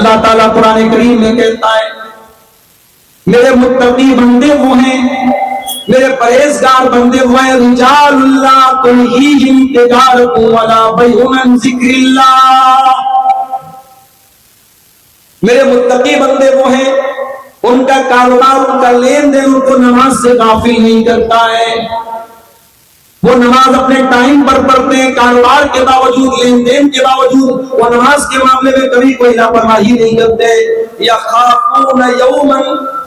اللہ تعالیٰ قرآن کریم میں کہتا ہے میرے متقی بندے وہ ہیں، میرے پرہیزگار بندے وہ ہیں، رجال اللہ تلہیہم تجارۃ ولا بیع عن ذکر اللہ۔ میرے متقی بندے وہ ہیں، ان کا کاروبار، ان کا لین دین ان کو نماز سے غافل نہیں کرتا ہے، وہ نماز اپنے ٹائم پر پڑھتے ہیں، کاروبار کے باوجود، لین دین کے باوجود وہ نماز کے معاملے میں کبھی کوئی لاپرواہی نہیں کرتے۔ یخافون یوما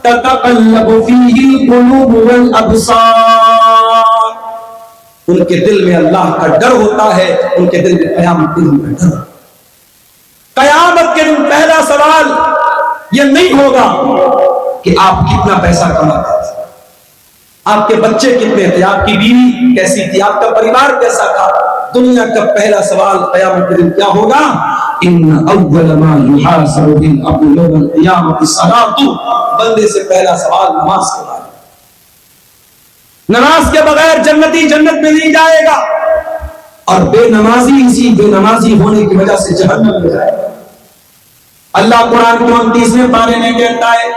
تتقلب فیہ القلوب والابصار، ان کے دل میں اللہ کا ڈر ہوتا ہے، ان کے دل میں قیامت کے دن کا ڈر۔ قیامت کے دن پہلا سوال یہ نہیں ہوگا کہ آپ کتنا پیسہ کماتے تھے، آپ کے بچے کتنے تھے، آپ کی بیوی کیسی تھی، آپ کا پریوار کیسا تھا۔ دنیا کا پہلا سوال قیامت کے دن کیا ہوگا؟ ان اول ما یحاسب به العبد یوم القیامۃ الصلاۃ، بندے سے پہلا سوال نماز کے بارے میں۔ نماز کے بغیر جنتی جنت میں نہیں جائے گا، اور بے نمازی اسی بے نمازی ہونے کی وجہ سے جہنم میں جائے گا۔ اللہ قرآن کے 29ویں پارے میں کہتا ہے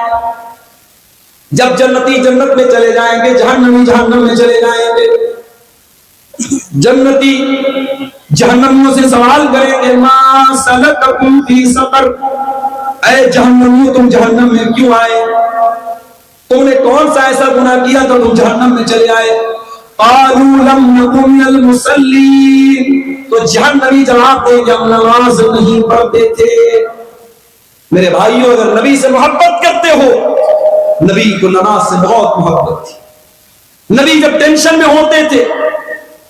جب جنتی جنت میں چلے جائیں گے، جہنمی جہنم میں چلے جائیں گے، جنتی جہنمیوں سے سوال کریں گے ما سلککم فی سقر، اے جہنمیوں تم جہنم میں کیوں آئے، تم نے کون سا ایسا گناہ کیا تو تم جہنم میں چلے آئے؟ قالوا لم نکن من المصلین، تو جہنمی جواب دیں کہ ہم نماز نہیں پڑھتے تھے۔ میرے بھائیوں، اگر نبی سے محبت کرتے ہو، نبی کو نماز سے بہت محبت تھی۔ نبی جب ٹینشن میں ہوتے تھے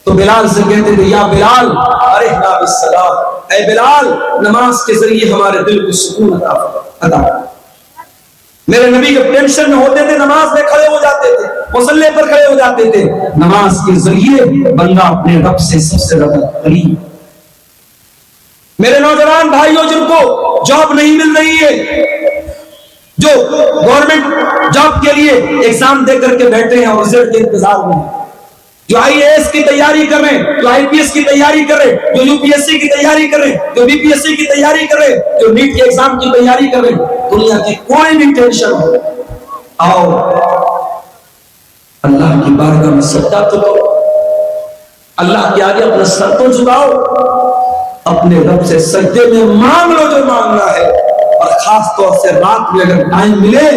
تو بلال سے کہتے تھے یا بلال ارحنا بالصلاۃ، اے بلال نماز کے ذریعے ہمارے دل کو سکون عطا۔ میرے نبی جب ٹینشن میں ہوتے تھے نماز میں کھڑے ہو جاتے تھے، مصلی پر کھڑے ہو جاتے تھے۔ نماز کے ذریعے بندہ اپنے رب سے سب سے زیادہ قریب۔ میرے نوجوان بھائیوں، جن کو جاب نہیں مل رہی ہے، جو گورنمنٹ جاب کے لیے ایگزام دے کر کے بیٹھے ہیں اور رزلٹ کے انتظار میں ہیں، جو آئی اے ایس کی تیاری کر رہے ہیں، جو آئی پی ایس کی تیاری کر رہے ہیں، جو یو پی ایس سی کی تیاری کر رہے ہیں، جو بی پی ایس سی کی تیاری کر رہے ہیں، جو نیٹ کے ایگزام کی تیاری کر رہے ہیں، دنیا کی کوئی بھی ٹینشن ہو، آؤ اللہ کی بارگاہ میں سجدہ تو کرو، اللہ کے آگے اپنا سر تو جھکاؤ، اپنے رب سے سجدے میں مانگ لو جو مانگنا ہے، اور خاص طور سے رات میں اگر ٹائم ملے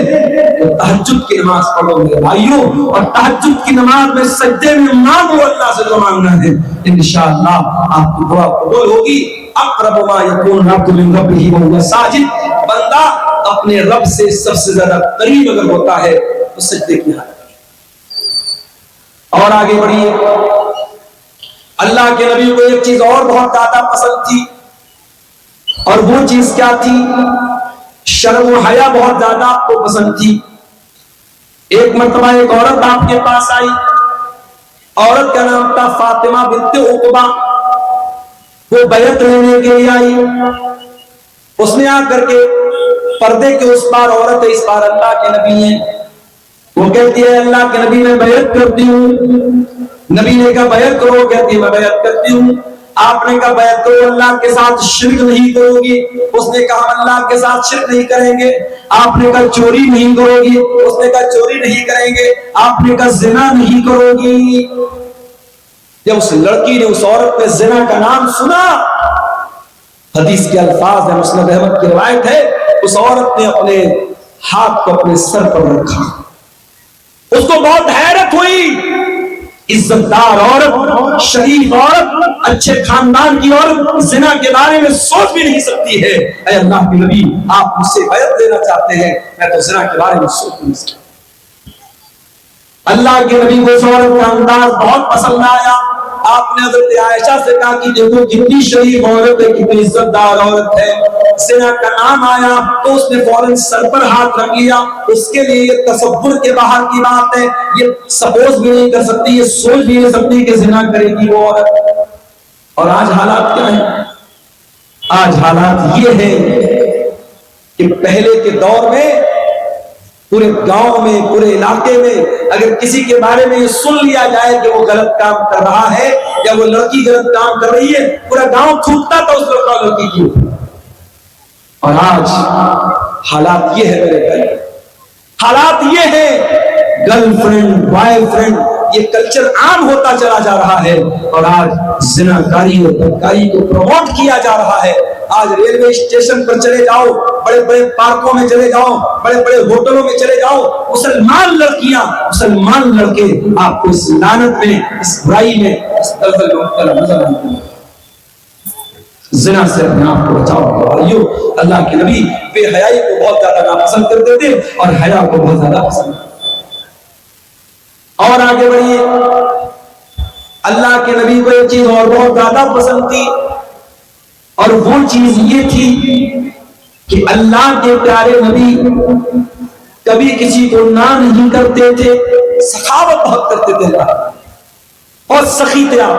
تو تہجد کی نماز پڑھو میرے بھائیوں، اور تہجد کی نماز میں سجدے میں مانگو اللہ سے جو مانگنا ہے، انشاءاللہ آپ کی دعا قبول ہوگی۔ اقرب ما یکون العبد من ربہ وہو ساجد، بندہ اپنے رب سے سب سے زیادہ قریب اگر ہوتا ہے تو سجدے کی حالت میں۔ اور آگے بڑھیے، اللہ کے نبی کو ایک چیز اور بہت زیادہ پسند تھی، اور وہ چیز کیا تھی؟ شرم و حیا بہت زیادہ آپ کو پسند تھی۔ ایک مرتبہ ایک عورت آپ کے پاس آئی، عورت کا نام تھا فاطمہ بنت عقبہ، وہ بیعت لینے کے لیے آئی۔ اس نے آ کر کے پردے کے اس پار عورت ہے، اس پار اللہ کے نبی ہیں، وہ کہتی ہے اللہ کے نبی میں بیعت کرتی ہوں۔ نبی نے کہا بیعت کرو، کہتی ہے میں بیعت کرتی ہوں۔ آپ نے کہا بیعت کرو، اللہ کے ساتھ شرک نہیں کرو گی؟ اس نے کہا ہم اللہ کے ساتھ شرک نہیں کریں گے۔ آپ نے کہا چوری نہیں کرو گی؟ اس نے کہا چوری نہیں کریں گے۔ آپ نے کہا زنا نہیں کرو گی؟ جب اس لڑکی نے، اس عورت نے زنا کا نام سنا، حدیث کے الفاظ ہیں، مسند احمد کی روایت ہے، اس عورت نے اپنے ہاتھ کو اپنے سر پر رکھا۔ اس کو بہت حیرت ہوئی، عزت دار عورت، شریف عورت، اچھے خاندان کی عورت زنا کے بارے میں سوچ بھی نہیں سکتی ہے۔ اے اللہ کے نبی، آپ مجھ سے بیعت لینا چاہتے ہیں، میں تو زنا کے بارے میں سوچ نہیں سکتا۔ اللہ کے نبی کو اس عورت کا انداز بہت پسند آیا۔ آپ نے حضرت عائشہ سے کہا کہ دیکھو کتنی شریف عورت ہے، کتنی عزت دار عورت ہے۔ زنا کا نام آیا تو اس نے فوراً سر پر ہاتھ رکھ لیا۔ اس کے لیے یہ تصور کے باہر کی بات ہے، یہ سپوز بھی نہیں کر سکتی، یہ سوچ بھی نہیں سکتی کہ زنا کرے گی وہ عورت۔ اور آج حالات کیا ہیں؟ آج حالات یہ ہے کہ پہلے کے دور میں پورے گاؤں میں، پورے علاقے میں اگر کسی کے بارے میں یہ سن لیا جائے کہ وہ غلط کام کر رہا ہے یا وہ لڑکی غلط کام کر رہی ہے، پورا گاؤں تھوکتا تھا اس لڑکا لڑکی کی۔ اور آج حالات یہ ہے میرے بھائی، حالات یہ ہے، گرل فرینڈ بوائے فرینڈ یہ کلچر عام ہوتا چلا جا رہا ہے، اور آج زناکاری اور بدکاری کو پروموٹ کیا جا رہا ہے۔ آج ریلوے اسٹیشن پر چلے جاؤ، بڑے بڑے پارکوں میں چلے جاؤ، بڑے بڑے ہوٹلوں میں چلے جاؤ، مسلمان لڑکیاں مسلمان لڑکے آپ کو اس لعنت میں، اس برائی میں، اس دلدل میں مبتلا نظر آتے ہیں۔ زنا سے اپنے آپ کو بچاؤ بھائیو۔ اللہ کے نبی بے حیائی کو بہت زیادہ ناپسند کرتے تھے اور حیا کو بہت زیادہ پسند کرتے تھے۔ اور آگے بڑھیے، اللہ کے نبی کو ایک چیز اور بہت زیادہ پسند تھی، اور وہ چیز یہ تھی کہ اللہ کے پیارے نبی کبھی کسی کو نہ نہیں کرتے تھے، سخاوت بہت کرتے تھے، بہت سخی تھے آپ،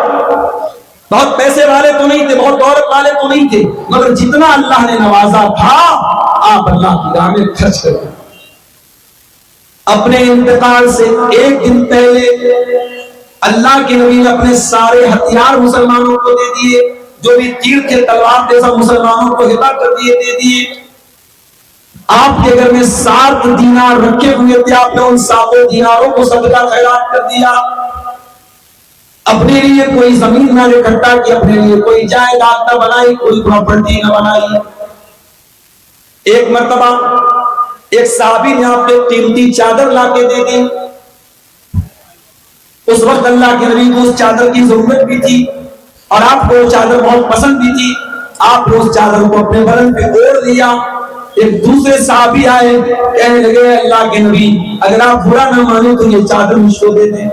بہت پیسے والے تو نہیں تھے، بہت دولت والے تو نہیں تھے، مگر جتنا اللہ نے نوازا تھا آپ اللہ کی راہ میں خرچ کرتے۔ اپنے انتقال سے ایک دن پہلے اللہ کے نبی نے اپنے سارے ہتھیار مسلمانوں کو دے دیے، جو بھی تیر تھے تلوار تھے سب مسلمانوں کو ہبا کر دیے، دے دیے۔ آپ کے گھر میں 7 دینار رکھے ہوئے تھے، آپ نے ان 7 دیناروں کو صدقہ خیرات کر دیا۔ اپنے لیے کوئی زمین نہ اکٹھا کی، اپنے لیے کوئی جائیداد نہ بنائی، کوئی پراپرٹی نہ بنائی۔ ایک مرتبہ ایک صحابی نے آپ کو قیمتی چادر لا کے دے دی، اس وقت اللہ کے نبی کو اس چادر کی ضرورت بھی تھی اور آپ کو وہ چادر بہت پسند بھی تھی، آپ نے اس چادر کو اپنے بدن پہ اوڑھ لیا۔ ایک دوسرے صحابی آئے، کہنے لگے اللہ کے نبی اگر آپ برا نہ مانیں تو یہ چادر مجھ کو دے دیں۔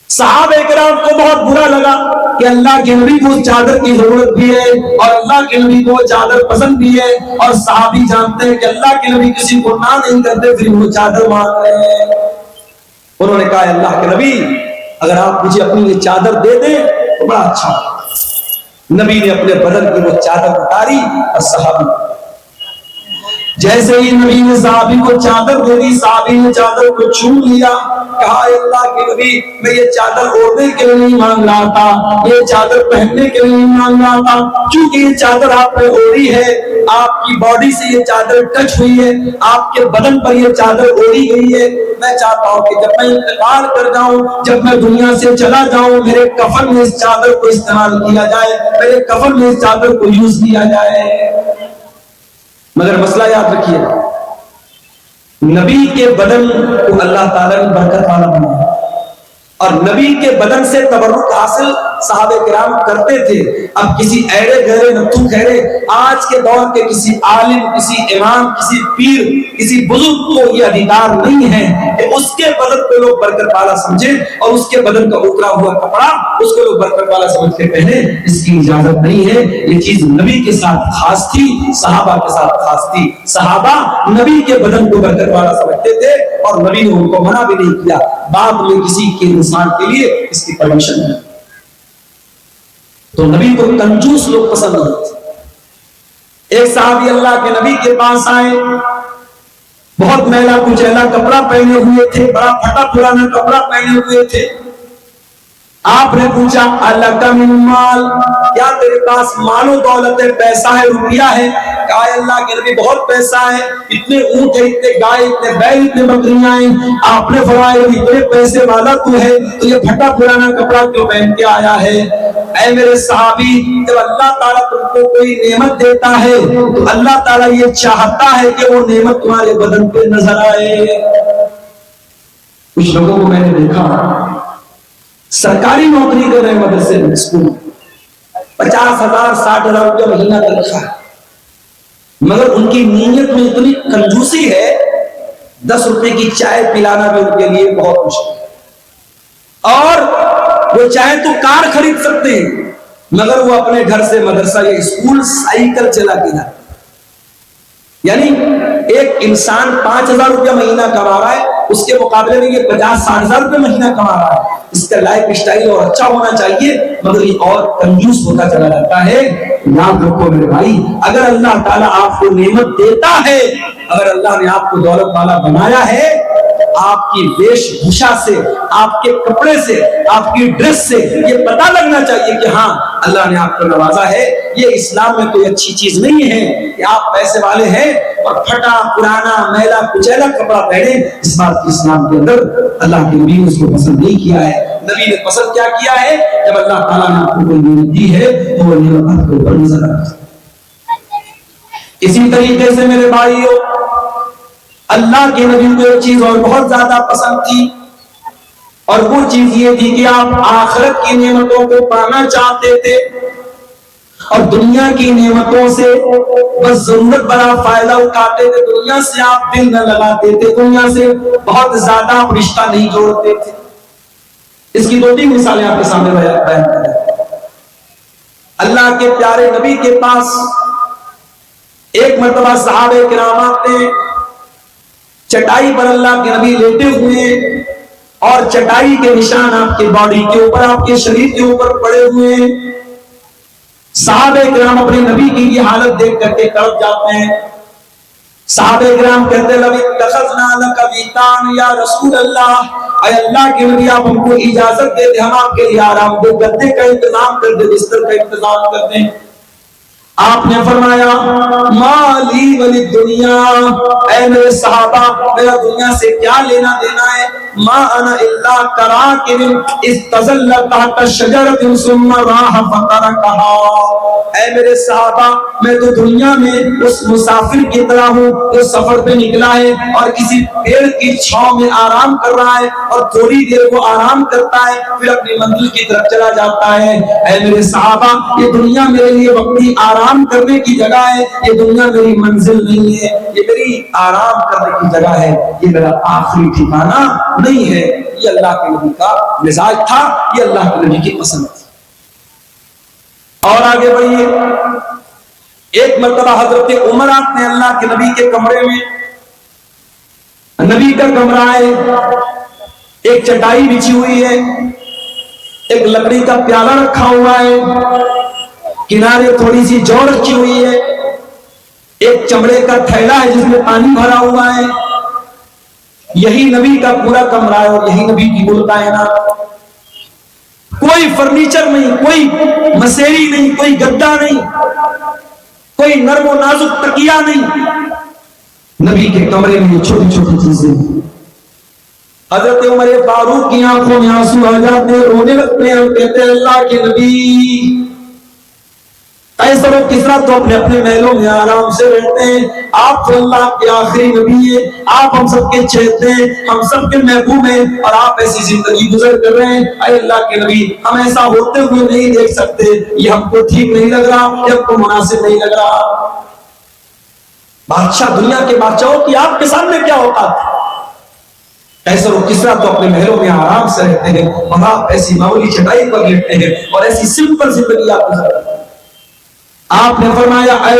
صحابہ کرام کو بہت برا لگا کہ اللہ کے نبی کو چادر کی ضرورت بھی ہے اور اللہ کے نبی کو چادر پسند بھی ہے، اور صحابی جانتے ہیں کہ اللہ کے نبی کسی کو نہ نہیں کرتے، پھر وہ چادر مانگ رہے ہیں۔ انہوں نے کہا اللہ کے نبی اگر آپ مجھے اپنی یہ چادر دے دیں تو بڑا اچھا۔ نبی نے اپنے بدن کی وہ چادر اتاری اور صحابی جیسے ہی نبی نے صحابی کو چادر دے دی، صحابی نے چادر کو چھو لیا، کہا اللہ کے نبی میں یہ چادر اوڑھنے کے لیے نہیں مانگ رہا تھا، یہ چادر پہننے کے لیے نہیں مانگ رہا تھا، کیونکہ یہ چادر آپ نے اوڑھی ہے، آپ کی باڈی سے یہ چادر ٹچ ہوئی ہے، آپ کے بدن پر یہ چادر اوڑھی گئی ہے۔ میں چاہتا ہوں کہ جب میں انتقال کر جاؤں، جب میں دنیا سے چلا جاؤں، میرے کفن میں اس چادر کو استعمال کیا جائے، میرے کفن میں اس چادر کو یوز کیا جائے۔ مگر مسئلہ یاد رکھیے، نبی کے بدن کو اللہ تعالیٰ نے برکت والا بنایا، اور نبی کے بدن سے تبرک حاصل صحابہ کرام کرتے تھے۔ اب کسی ایڑے گہرے نتھو خیرے آج کے دور کے کسی عالم، کسی امام، کسی پیر، کسی بزرگ کو یہ ادھیکار نہیں ہے کہ اس کے بدن کو لوگ برکت والا سمجھیں اور اس کے بدن کا اترا ہوا کپڑا اس کو لوگ برکت والا سمجھ کے پہنے، اس کی اجازت نہیں ہے۔ یہ چیز نبی کے ساتھ خاص تھی، صحابہ کے ساتھ خاص تھی۔ صحابہ نبی کے بدن کو برکت والا سمجھتے تھے اور نبی نے ان کو منع بھی نہیں کیا۔ بعد میں کسی کے انسان کے لیے اس کی پرمیشن ہے۔ تو نبی کو کنجوس لوگ پسند نہیں تھے۔ ایک صحابی اللہ کے نبی کے پاس آئے، بہت میلا کچیلا کپڑا پہنے ہوئے تھے، بڑا پھٹا پرانا کپڑا پہنے ہوئے تھے۔ آپ نے پوچھا الک من مال، کیا تیرے پاس مال و دولت ہے، پیسہ ہے، روپیہ ہے؟ کہا اللہ کے نبی بہت پیسہ ہے، اتنے اونٹ ہے، اتنے گائے، اتنے بیل، اتنے بکریاں ہیں۔ آپ نے فرمایا اتنے پیسے والا تو ہے تو یہ پھٹا پرانا کپڑا کیوں پہن کے آیا ہے؟ اے میرے صحابی، جب اللہ تعالیٰ تم کو کوئی نعمت دیتا ہے تو اللہ تعالیٰ یہ چاہتا ہے کہ وہ نعمت تمہارے بدن پہ نظر آئے۔ کچھ لوگوں کو میں نے دیکھا سرکاری نوکری کر رہے ہیں، مدرسے میں، اسکول، 50,000 60,000 روپیہ مہینہ تنخواہ، مگر ان کی نیت میں اتنی کنجوسی ہے 10 روپے کی چائے پلانا بھی ان کے لیے بہت مشکل ہے۔ اور وہ چاہے تو کار خرید سکتے ہیں، مگر وہ اپنے گھر سے مدرسہ یا اسکول سائیکل چلا کے جاتے ہیں۔ یعنی ایک انسان 5,000 روپیہ مہینہ کما رہا ہے، اس کے مقابلے میں یہ 50-60 ہزار روپے مہینہ کما رہا ہے۔ اس کا لائف اسٹائل اور اچھا ہونا چاہیے، مگر یہ اور کنجوس ہوتا چلا جاتا ہے۔ یاد رکھو میرے بھائی، اگر اللہ تعالیٰ آپ کو نعمت دیتا ہے، اگر اللہ نے آپ کو دولت والا بنایا ہے، آپ کی ویش بھوشا سے، آپ کے کپڑے سے، آپ کی ڈریس سے یہ پتہ لگنا چاہیے کہ ہاں اللہ نے آپ کو نوازا ہے۔ یہ اسلام میں کوئی اچھی چیز نہیں ہے کہ آپ پیسے والے ہیں اور پھٹا پرانا میلا کچیلا کپڑا پہنے. اس بات کی اسلام کے اندر اللہ کے نبی نے اس کو پسند نہیں کیا ہے. نبی نے پسند کیا کیا ہے؟ جب اللہ تعالیٰ نے آپ کو کوئی نعمت دی ہے تو وہ نعمت آپ کے اوپر نظر آتی ہے. اسی طریقے سے میرے بھائیوں، اللہ کے نبی کو ایک چیز اور بہت زیادہ پسند تھی، اور وہ چیز یہ تھی کہ آپ آخرت کی نعمتوں کو پانا چاہتے تھے اور دنیا کی نعمتوں سے بس ضرورت بڑا فائدہ اٹھاتے تھے. دنیا سے آپ دل نہ لگاتے تھے، دنیا سے بہت زیادہ آپ رشتہ نہیں جوڑتے تھے. اس کی 2-3 مثالیں آپ کے سامنے بیان کریں. اللہ کے پیارے نبی کے پاس ایک مرتبہ صحابہ کرام آتے ہیں، چٹائی پر اللہ کے نبی لیٹے ہوئے ہیں اور چٹائی کے نشان آپ کے باڈی کے اوپر، آپ کے شریر کے اوپر پڑے ہوئے ہیں. صحابہ کرام اپنے نبی کی یہ حالت دیکھ کر کے تڑپ جاتے ہیں. صحابہ کرام کہتے ہیں لَوِ اتَّخَذْنَا لَكَ وِطَانًا یا رسول اللہ، اے اللہ کے نبی آپ ہم کو اجازت دے دیں، ہم آپ کے لیے آرام دہ گدے کا انتظام کر دیں، بستر کا انتظام کر دیں. آپ نے فرمایا مالی ولی دنیا، اے میرے صحابہ میرا دنیا سے کیا لینا دینا ہے؟ ما انا الا کراکب استظل تحت شجرۃ ثم راح فترکها. اے میرے صحابہ میں تو دنیا میں اس مسافر کی طرح ہوں جو سفر پہ نکلا ہے اور کسی پیڑ کی چھاؤں میں آرام کر رہا ہے اور تھوڑی دیر وہ آرام کرتا ہے پھر اپنی منزل کی طرف چلا جاتا ہے. اے میرے صحابہ یہ دنیا میرے لیے وقتی آرام کرنے کی جگہ ہے، یہ دنیا میری منزل نہیں ہے، یہ میری آرام کرنے کی جگہ ہے، یہ میرا آخری ٹھکانہ نہیں ہے. یہ اللہ کے نبی کا مزاج تھا، یہ اللہ کے نبی کی پسند تھی. اور آگے بڑھیے. ایک مرتبہ حضرت عمر آتے ہیں اللہ کے نبی کے کمرے میں. نبی کا کمرہ ہے، ایک چٹائی بچھی ہوئی ہے، ایک لکڑی کا پیالہ رکھا ہوا ہے، کنارے تھوڑی سی جو رکھی ہوئی ہے، ایک چمڑے کا تھیلا ہے جس میں پانی بھرا ہوا ہے. یہی نبی کا پورا کمرہ ہے اور یہی نبی کی ملک کائنات. کوئی فرنیچر نہیں، کوئی مسیری نہیں، کوئی گدا نہیں، کوئی نرم و نازک تکیہ نہیں. نبی کے کمرے میں یہ چھوٹی چھوٹی چیزیں. حضرت عمر فاروق کی آنکھوں میں آنسو آ جاتے ہیں، رونے لگتے ہیں، کہتے ہیں اللہ کے نبی قیصر و کسریٰ تو اپنے اپنے محلوں میں آرام سے رہتے ہیں، آپ تو اللہ کے آخری نبی ہیں، آپ ہم سب کے چہتے ہیں، ہم سب کے محبوب ہیں، اور آپ ایسی زندگی گزر کر رہے ہیں. اے اللہ کے نبی ہم ایسا ہوتے ہوئے نہیں دیکھ سکتے، یہ ہم کو ٹھیک نہیں لگ رہا، یہ ہم کو مناسب نہیں لگ رہا. بادشاہ، دنیا کے بادشاہوں کی آپ کے سامنے کیا ہوتا تھا؟ قیصر و کسریٰ تو اپنے محلوں میں آرام سے رہتے ہیں اور آپ ایسی معمولی چٹائی پر لیٹتے ہیں اور ایسی سمپل زندگی آپ گزر رہے ہیں. آپ نے فرمایا اے